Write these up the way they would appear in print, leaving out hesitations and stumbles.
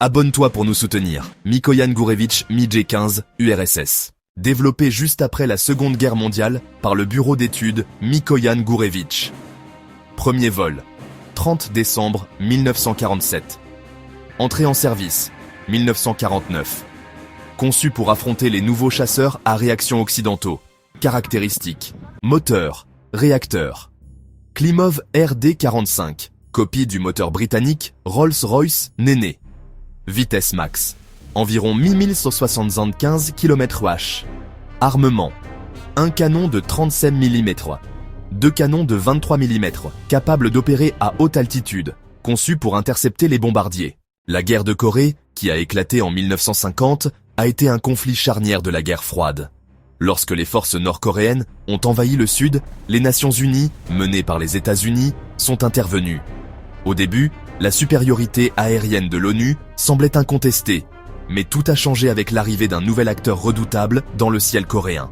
Abonne-toi pour nous soutenir. Mikoyan Gourevitch MiG-15, URSS. Développé juste après la Seconde Guerre mondiale par le bureau d'études Mikoyan Gourevitch. Premier vol. 30 décembre 1947. Entrée en service. 1949. Conçu pour affronter les nouveaux chasseurs à réaction occidentaux. Caractéristiques. Moteur. Réacteur. Klimov RD-45. Copie du moteur britannique Rolls-Royce Néné. Vitesse max. Environ 1175 km/h. Armement. Un canon de 37 mm. Deux canons de 23 mm, capables d'opérer à haute altitude, conçus pour intercepter les bombardiers. La guerre de Corée, qui a éclaté en 1950, a été un conflit charnière de la guerre froide. Lorsque les forces nord-coréennes ont envahi le sud, les Nations Unies, menées par les États-Unis, sont intervenues. Au début, la supériorité aérienne de l'ONU semblait incontestée, mais tout a changé avec l'arrivée d'un nouvel acteur redoutable dans le ciel coréen.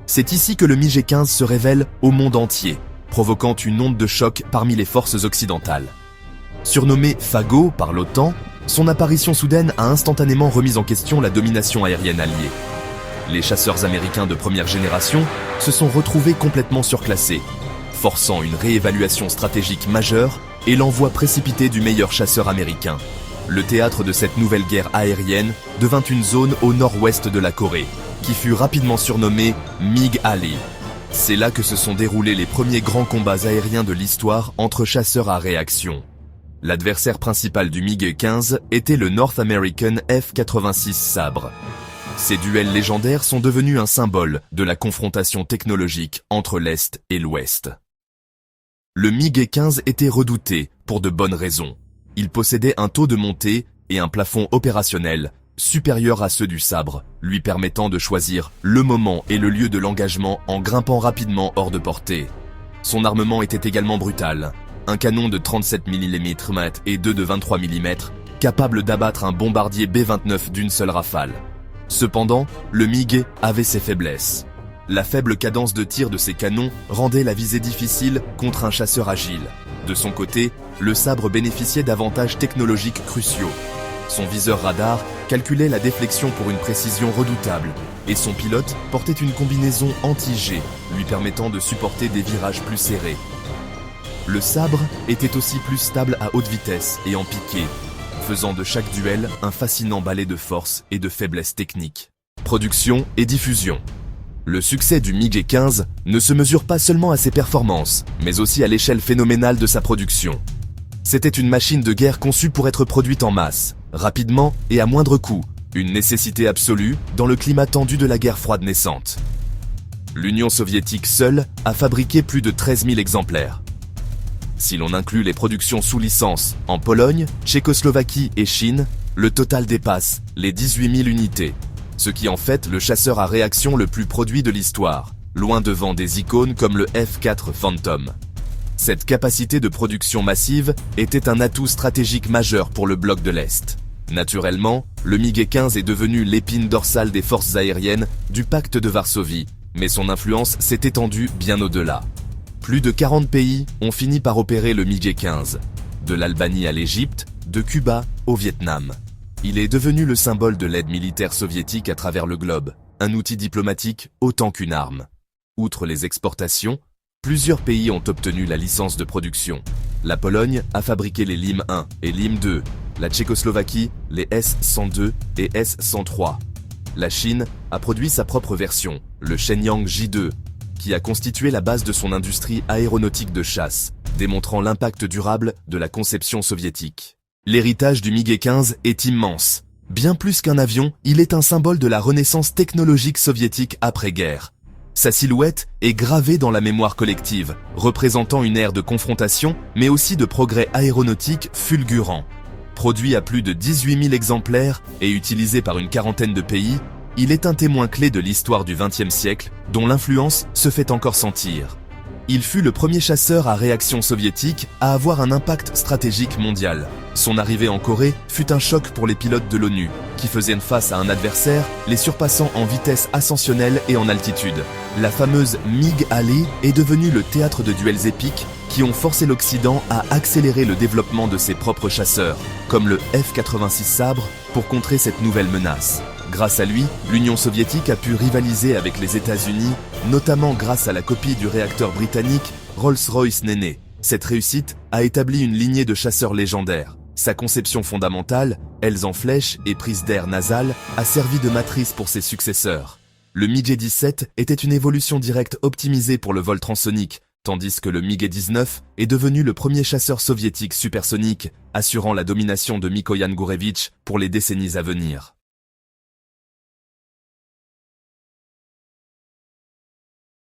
C'est ici que le MiG-15 se révèle au monde entier, provoquant une onde de choc parmi les forces occidentales. Surnommé Fagot par l'OTAN, son apparition soudaine a instantanément remis en question la domination aérienne alliée. Les chasseurs américains de première génération se sont retrouvés complètement surclassés, forçant une réévaluation stratégique majeure et l'envoi précipité du meilleur chasseur américain. Le théâtre de cette nouvelle guerre aérienne devint une zone au nord-ouest de la Corée, qui fut rapidement surnommée MiG Alley. C'est là que se sont déroulés les premiers grands combats aériens de l'histoire entre chasseurs à réaction. L'adversaire principal du MiG-15 était le North American F-86 Sabre. Ces duels légendaires sont devenus un symbole de la confrontation technologique entre l'Est et l'Ouest. Le MiG-15 était redouté pour de bonnes raisons. Il possédait un taux de montée et un plafond opérationnel supérieur à ceux du Sabre, lui permettant de choisir le moment et le lieu de l'engagement en grimpant rapidement hors de portée. Son armement était également brutal. Un canon de 37 mm et deux de 23 mm, capable d'abattre un bombardier B-29 d'une seule rafale. Cependant, le MiG avait ses faiblesses. La faible cadence de tir de ses canons rendait la visée difficile contre un chasseur agile. De son côté, le Sabre bénéficiait d'avantages technologiques cruciaux. Son viseur radar calculait la déflexion pour une précision redoutable, et son pilote portait une combinaison anti-G, lui permettant de supporter des virages plus serrés. Le Sabre était aussi plus stable à haute vitesse et en piqué, faisant de chaque duel un fascinant ballet de force et de faiblesse technique. Production et diffusion. Le succès du MiG-15 ne se mesure pas seulement à ses performances, mais aussi à l'échelle phénoménale de sa production. C'était une machine de guerre conçue pour être produite en masse, rapidement et à moindre coût, une nécessité absolue dans le climat tendu de la guerre froide naissante. L'Union soviétique seule a fabriqué plus de 13 000 exemplaires. Si l'on inclut les productions sous licence en Pologne, Tchécoslovaquie et Chine, le total dépasse les 18 000 unités. Ce qui en fait le chasseur à réaction le plus produit de l'histoire, loin devant des icônes comme le F-4 Phantom. Cette capacité de production massive était un atout stratégique majeur pour le bloc de l'Est. Naturellement, le MiG-15 est devenu l'épine dorsale des forces aériennes du pacte de Varsovie, mais son influence s'est étendue bien au-delà. Plus de 40 pays ont fini par opérer le MiG-15, de l'Albanie à l'Égypte, de Cuba au Vietnam. Il est devenu le symbole de l'aide militaire soviétique à travers le globe, un outil diplomatique autant qu'une arme. Outre les exportations, plusieurs pays ont obtenu la licence de production. La Pologne a fabriqué les LIM 1 et LIM 2, la Tchécoslovaquie les S-102 et S-103. La Chine a produit sa propre version, le Shenyang J-2, qui a constitué la base de son industrie aéronautique de chasse, démontrant l'impact durable de la conception soviétique. L'héritage du MiG-15 est immense. Bien plus qu'un avion, il est un symbole de la renaissance technologique soviétique après-guerre. Sa silhouette est gravée dans la mémoire collective, représentant une ère de confrontation, mais aussi de progrès aéronautiques fulgurants. Produit à plus de 18 000 exemplaires et utilisé par une quarantaine de pays, il est un témoin clé de l'histoire du XXe siècle, dont l'influence se fait encore sentir. Il fut le premier chasseur à réaction soviétique à avoir un impact stratégique mondial. Son arrivée en Corée fut un choc pour les pilotes de l'ONU, qui faisaient face à un adversaire les surpassant en vitesse ascensionnelle et en altitude. La fameuse MiG Alley est devenue le théâtre de duels épiques qui ont forcé l'Occident à accélérer le développement de ses propres chasseurs, comme le F-86 Sabre, pour contrer cette nouvelle menace. Grâce à lui, l'Union soviétique a pu rivaliser avec les États-Unis, notamment grâce à la copie du réacteur britannique Rolls-Royce Néné. Cette réussite a établi une lignée de chasseurs légendaires. Sa conception fondamentale, ailes en flèche et prise d'air nasale, a servi de matrice pour ses successeurs. Le MiG-17 était une évolution directe optimisée pour le vol transonique, tandis que le MiG-19 est devenu le premier chasseur soviétique supersonique, assurant la domination de Mikoyan Gourevitch pour les décennies à venir.